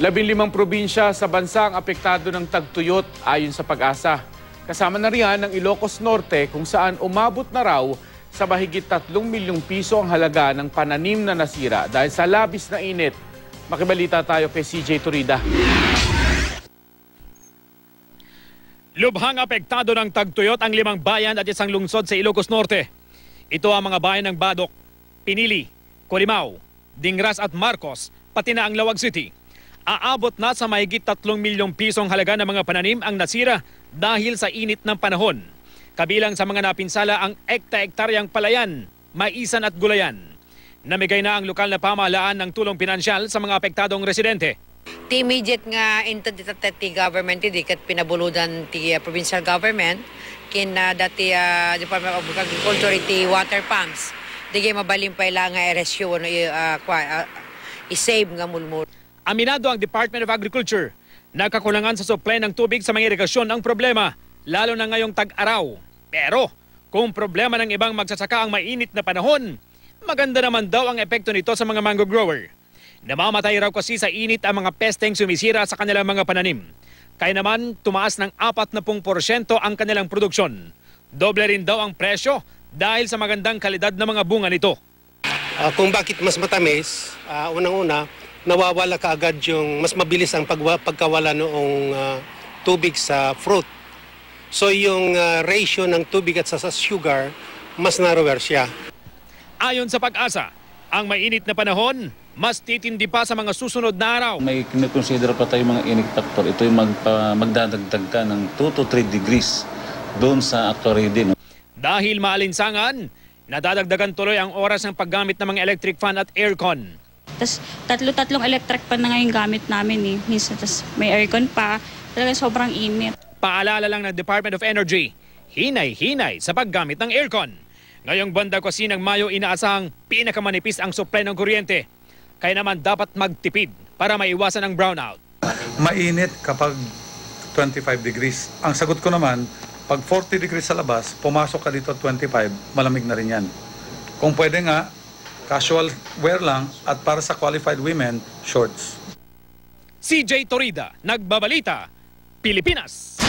15 probinsya sa bansa ang apektado ng tagtuyot ayon sa Pag-asa. Kasama na riyan ang Ilocos Norte kung saan umabot na raw sa mahigit 3 milyong piso ang halaga ng pananim na nasira dahil sa labis na init. Makibalita tayo kay CJ Turida. Lubhang apektado ng tagtuyot ang 5 bayan at isang lungsod sa Ilocos Norte. Ito ang mga bayan ng Badok, Pinili, Colimao, Dingras at Marcos, pati na ang Lawag City. Aabot na sa mahigit 3 milyong pisong halaga ng mga pananim ang nasira dahil sa init ng panahon. Kabilang sa mga napinsala ang ekta-ektaryang palayan, maisan at gulayan. Namigay na ang lokal na pamahalaan ng tulong pinansyal sa mga apektadong residente. Ti immediate nga into ti government di kat pinabuludan ti provincial government kin dati Department of Agriculture ti water pumps. Di kay mabalim pa ila nga RSU i-save nga mulmul. Aminado ang Department of Agriculture na kakulangan sa supply ng tubig sa mga irigasyon ang problema, lalo na ngayong tag-araw. Pero kung problema ng ibang magsasaka ang mainit na panahon, maganda naman daw ang epekto nito sa mga mango grower. Namamatay raw kasi sa init ang mga pesteng sumisira sa kanilang mga pananim. Kaya naman tumaas ng 40% ang kanilang produksyon. Doble rin daw ang presyo dahil sa magandang kalidad ng mga bunga nito. Kung bakit mas matamis, unang-una, nawawala kaagad yung mas mabilis ang pagkawala noong tubig sa fruit. So yung ratio ng tubig at sa sugar, mas narrower siya. Ayon sa Pag-asa, ang mainit na panahon, mas titindi pa sa mga susunod na araw. May kinikonsidera pa tayo mga init factor. Ito yung magdadagdag ka ng 2 to 3 degrees doon sa actual reading. Dahil maalinsangan, nadadagdagan tuloy ang oras ng paggamit ng mga electric fan at aircon. Tas tatlong electric pan na ngayon gamit namin eh. Minsan tas may aircon pa. Talagang sobrang init. Paalala lang ng Department of Energy, hinay-hinay sa paggamit ng aircon. Ngayong banda kasi ng Mayo inaasahang pinakamanipis ang supply ng kuryente. Kaya naman dapat magtipid para maiwasan ang brownout. Mainit kapag 25 degrees. Ang sagot ko naman, pag 40 degrees sa labas, pumasok ka dito 25, malamig na rin yan. Kung pwede nga, casual wear lang at para sa qualified women, shorts. CJ Torida, Nagbabalita, Pilipinas.